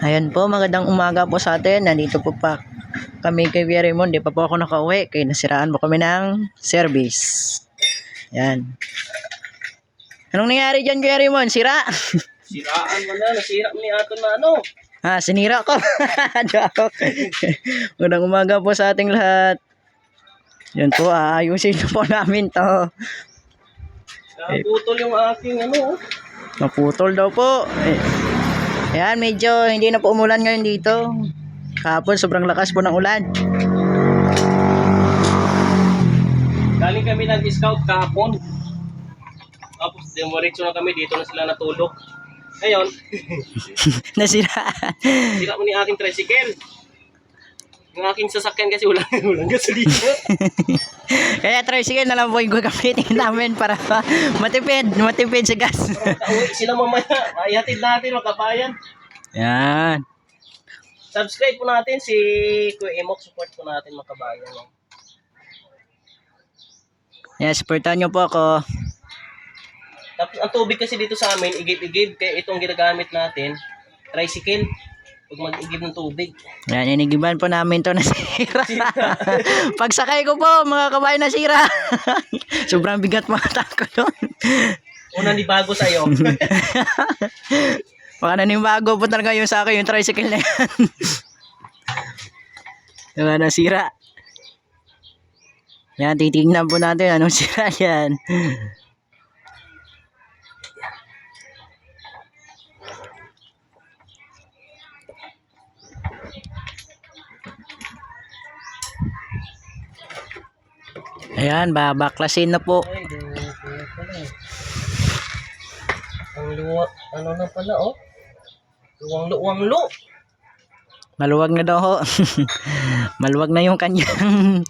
Ayan po, magandang umaga po sa atin. Nandito po pa kami kay Kuya Raymond. Di pa po ako nakauwi. Kaya nasiraan po kami ng service. Ayan. Anong nangyari dyan, Kuya Raymond? Sira? Siraan mo na. Nasira mo ni ato na ano. Sinira ko. Joke. Magandang umaga po sa ating lahat. Yan po, ayusin na po namin to. Naputol yung aking ano. Naputol daw po. Ayan, medyo hindi na po umulan ngayon dito. Kahapon, sobrang lakas po ng ulan. Galing kami nag-scout kahapon. Tapos demoretso na kami. Dito na sila natulog. Ngayon, Nasira. sira mo ni aking tricycle. Yung aking sasakyan kasi walang gasolina. Kaya tricycle na lang po yung gagamitin namin para matipid sa gas. Uwi sila mamaya. Ihatid natin makabayan. Yan. Subscribe po natin si Kuya Emok. Support po natin makabayan. Yan, supportan nyo po ako. Tapos ang tubig kasi dito sa amin, igib-igib. Kaya itong ginagamit natin, tricycle. Pag mag-igib ng tubig. Yan, inigiban po namin to nasira. Pagsakay ko po, mga kabayan nasira. Sobrang bigat mga tako doon. Una ni bago sa'yo. Baka nanibago po talaga yung sa akin, yung tricycle na yan. Yung nasira. Yan, titignan po natin anong sira yan. Ayan, babaklasin na po. Ay, pala. Ang luwa, ano na pala, oh. Luwang-lu. Maluwag na daw ho. Maluwag na yung kanyang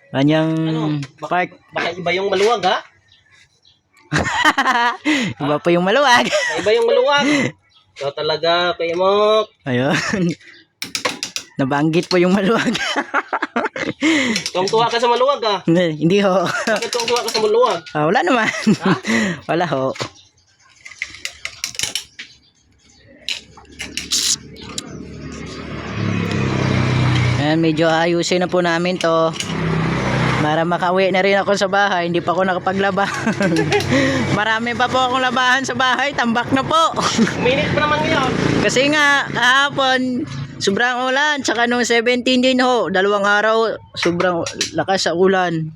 Ano? park. Baka iba yung maluwag, ha? Iba pa yung maluwag. Baka iba yung maluwag. Ikaw talaga, Kuya Emok. Ayun. Nabanggit po yung maluwag. Tuwang-tuwa ka sa maluwag, ha? Hindi ho. Bakit tuwang-tuwa ka sa maluwag? Wala naman. Wala ho. Ayan, medyo ayusin na po namin to. Para makauwi na rin ako sa bahay. Hindi pa ako nakapaglaba. Marami pa po akong labahan sa bahay. Tambak na po. Minute pa naman ngayon. Kasi nga, kahapon, sobrang ulan. Tsaka nung 17 din ho. 2 araw, sobrang lakas sa ulan.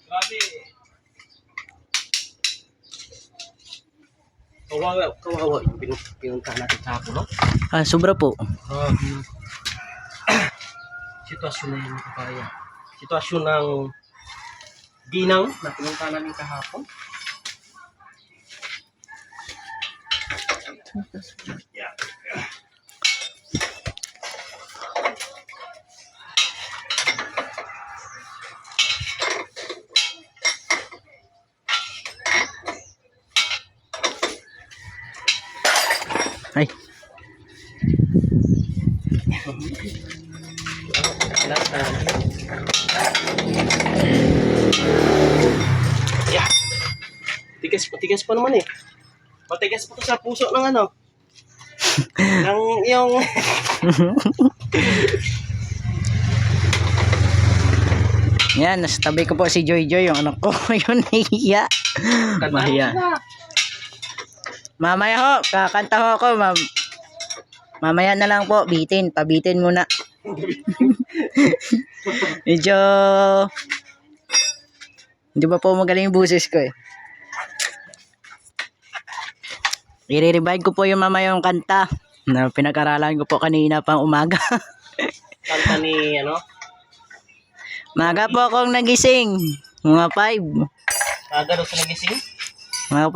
Grabe. Kawawa yung pinuntahan natin kahapon, no? Sobra po. Sitwasyon na yun, kaya. Sitwasyon ng ginang na pinuntahan namin kahapon. Ay. Yeah. Tigas pa naman eh. Matigas pa to sa puso ng ano. ng yung Yan, nasa tabi ko po si Joy Joy, yung anak ko. Yun, nahiya. Mahiya. Mamaya ho, kakanta ho ako. Mamaya na lang po, pabitin muna. Medyo hindi ba po magaling yung buses ko eh. I-revive ko po yung mamaya yung kanta na pinag-aralan ko po kanina pang umaga. kanta ni ano. Maga po akong nagising. Mga 5. Aga daw sa nagising. Mga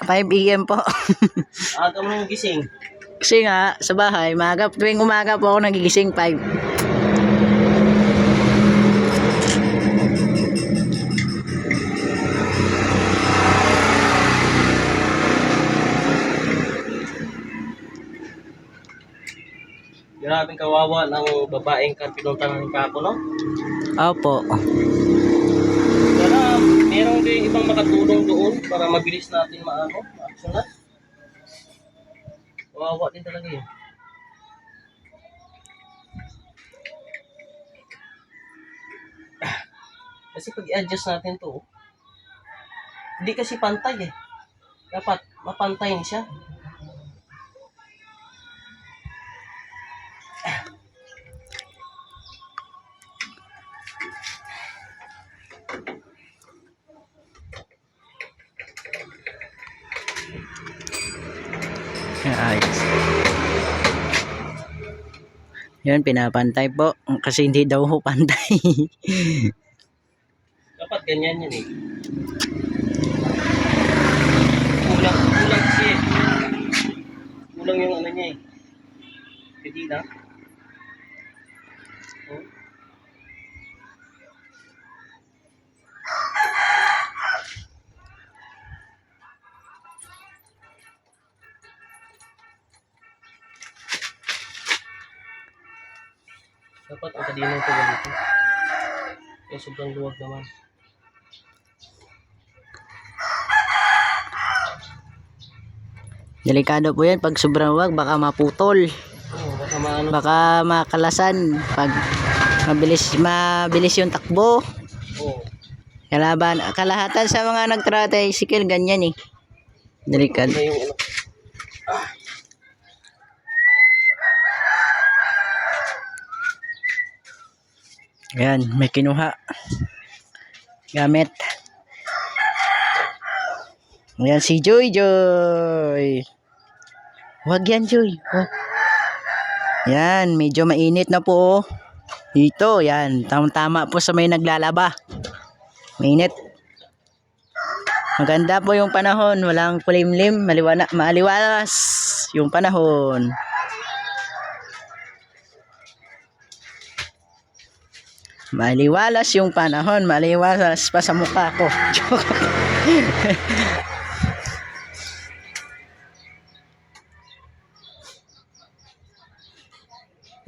5 PM po. Aga mo nang gising. Kasi nga, sa bahay, tuwing umaga po ako nagigising 5. Grabing kawawa ng babaeng pinuntahan ng kapo, no? Opo. Pero Mayroong din ibang makatulong doon para mabilis natin ma-actionan. Kawawa din talaga yun. Kasi pag i-adjust natin to, hindi kasi pantay eh. Dapat mapantayin siya. Ayos. Yan, pinapantay po. Kasi hindi daw ho pantay. Dapat ganyan yun eh. Kulang kasi eh. Kulang yung ano niya eh. Hindi na. Oh. Dapat ang kadinaw ko ganito. Eh, sobrang luwag naman. Delikado po yan. Pag sobrang wag, baka maputol. Oh, baka maano. Baka makalasan. Pag mabilis yung takbo. Oh. Kalaban, kalahatan sa mga nagtra-tricycle, ganyan eh. Delikado. Ano yung ano. Ayan, may kinuha. Gamit. Ayan si Joy. Wag yan, Joy. Wag. Yan, medyo mainit na po. Dito, yan. Tama po sa may naglalaba. Mainit. Maganda po yung panahon. Walang kulimlim. Maaliwalas yung panahon. Maliwalas yung panahon. Maliwalas pa sa mukha ko.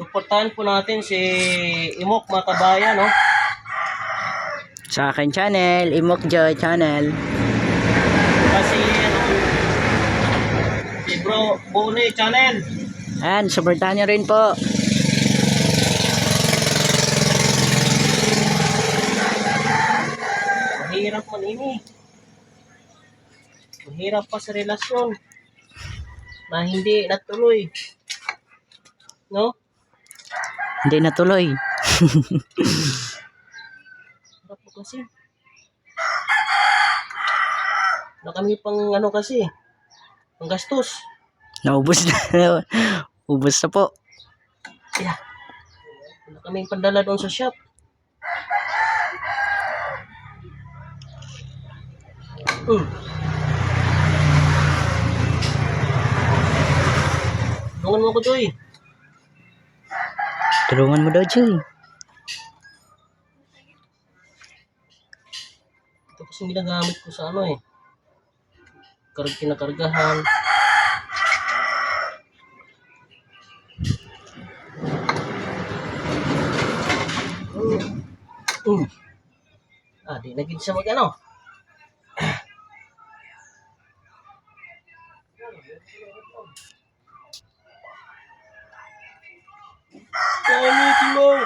Suportahan po natin si Imok mga kabayan, no? Sa akin channel, Imok Joy Channel. Kasi si Bro Bone Channel. Ayan, suportahan nyo rin po. Mahirap man ini. Mahirap pa sa relasyon na hindi natuloy. No? Hindi natuloy. Hirap po kasi. Na kami pang ano kasi, pang gastos. Naubos na. Ubos na po. Yeah. Wala kaming pandala doon sa shop. Tulungan mo ko, Joy. Tulungan mo daw, Joy. Ito kasi ginagamit ko sa ano eh. Kinakargahan. Di naging siya mag-ano. Meeting mo.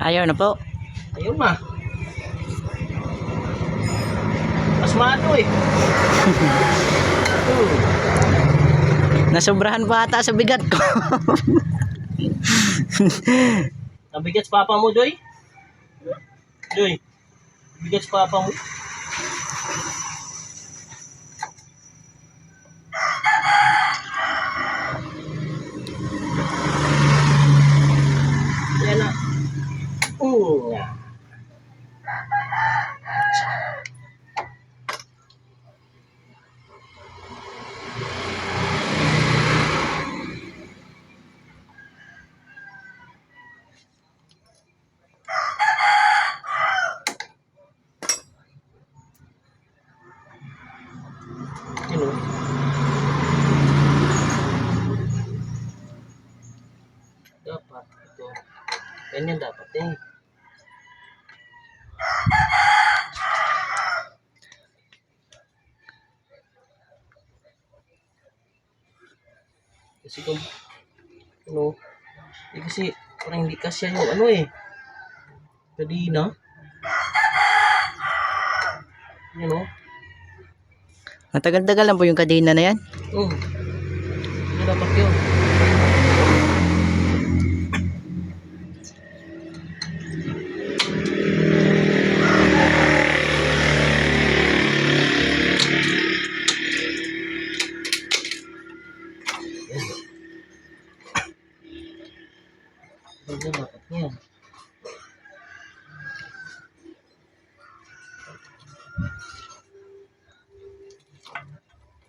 Ayaw na po. Ayun na. Mas maano eh. Nasobrahan pa ata sa bigat ko. Nabigat sa papa mo, Joy? Joy, bigat sa papa mo. Yan na. Yeah. Dapat ito. Ganyan dapat eh. Kasi kung ano, kasi parang hindi kasya yung ano eh. Kadina. Yan o. Matagal-tagal lang po yung kadena na yan. Oh. Ano dapat yun? Ano dapat yan?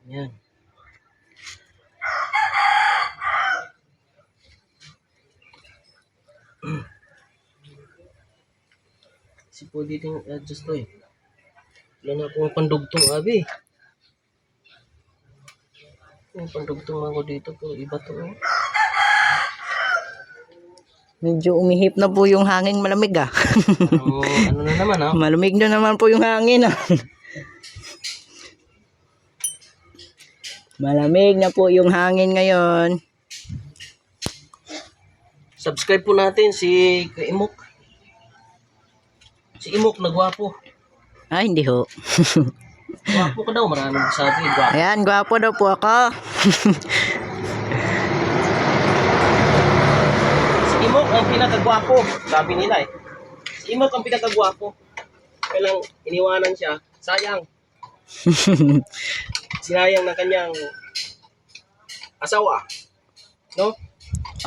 Yan. Kasi pwede din adjust to eh. Wala na akong pandugtong abi. Yung pandugtong ako dito pero iba to oh. Medyo umihip na po yung hangin, malamig ah. Ano na naman ah. Malamig na naman po yung hangin ah. Malamig na po yung hangin ngayon. Subscribe po natin si Imok. Si Imok na gwapo. Ah, hindi ho. Gwapo ka daw, maraming sabi. Gwapo. Ayan, gwapo daw po ako. Si Imok ang pinakagwapo. Sabi nila eh. Si Imok ang pinakagwapo. Kailang iniwanan siya. Sayang. Sinayang ng kanyang asawa. No?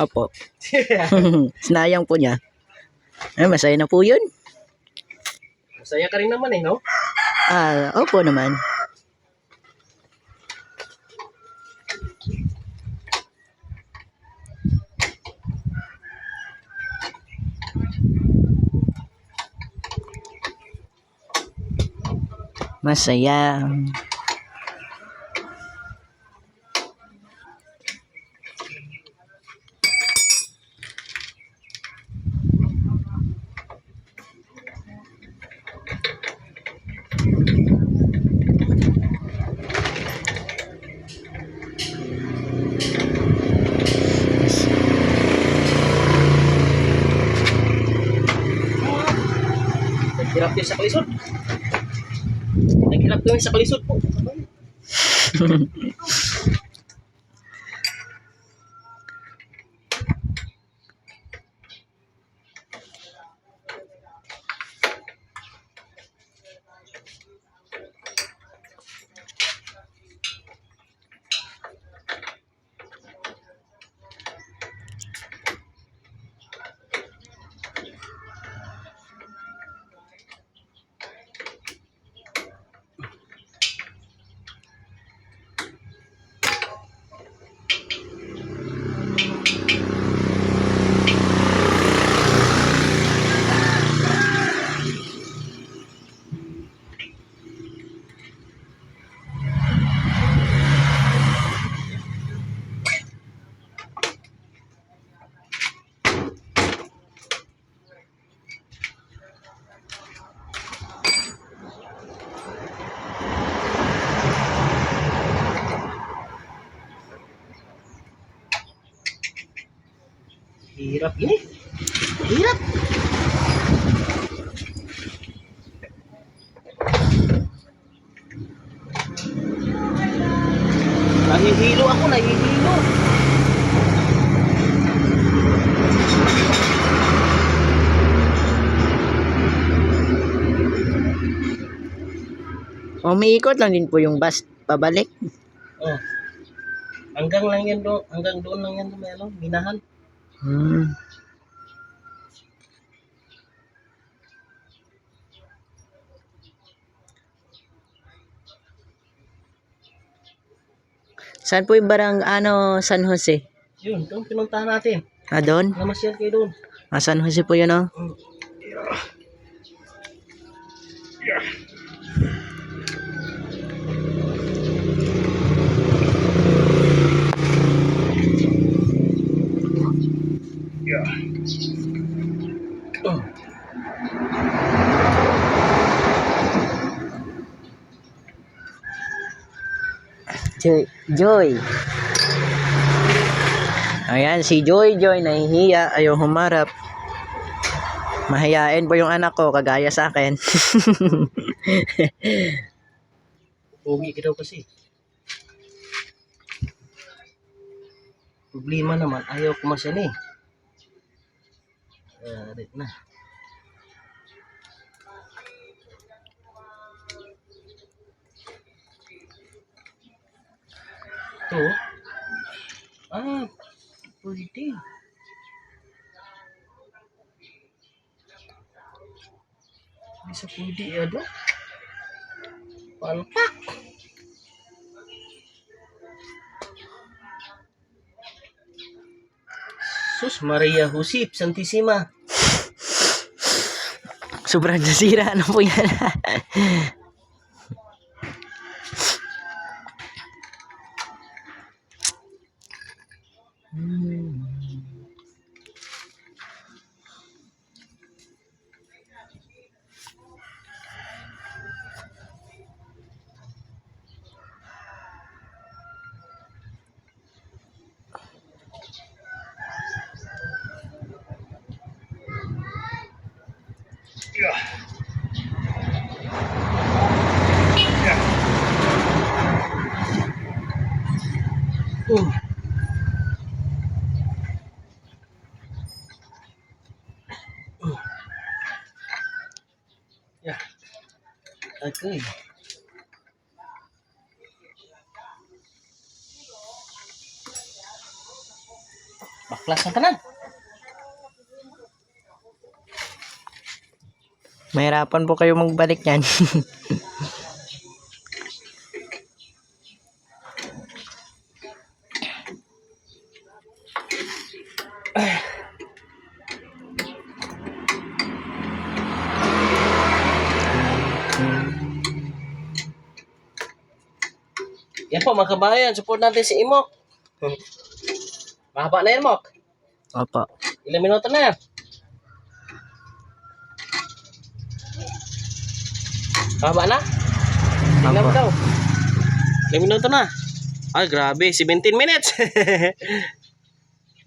Opo. Sinayang po niya. Ay, masaya na po yun. Masaya ka rin naman eh, no? Ah, opo naman. Masaya. Naghirap din sa kalisod. Naghirap din sa kalisod po. Hirap ini. Hirap. Nahihilo ako, nahihilo. Umiikot lang din po yung bus pabalik. Oh. Hanggang lang yan doon, hanggang doon lang yan may ano, minahan. Hmm. Saan po yung San Jose? Yun, doon pinuntahan natin. Ah, doon? Namasyal kayo doon. Ah, San Jose po yun, oh. Oh. Joy. Joy. Ayan, si Joy. Joy, nahihiya. Ayaw humarap. Mahiyain po yung anak ko, kagaya sa akin. Pogi ka daw kasi. Problema naman, ayaw kumasyan eh. Red na. Ito. Pwede. Bisa pwede ya do. Palpak. Sus Maria Husip Santissima. Sobrang nasira na po yan. Ya. Okay. Baklas na tanan. Mahirapan po kayo magbalik yan. Yan po mga kabayan, support natin si Imok. Mahaba na yan, Mok. Opo. Ilang minuto na yan? Mahaba na? Tingnan mo Opo. daw. Ilang minuto na? Ay, grabe. 17 minutes.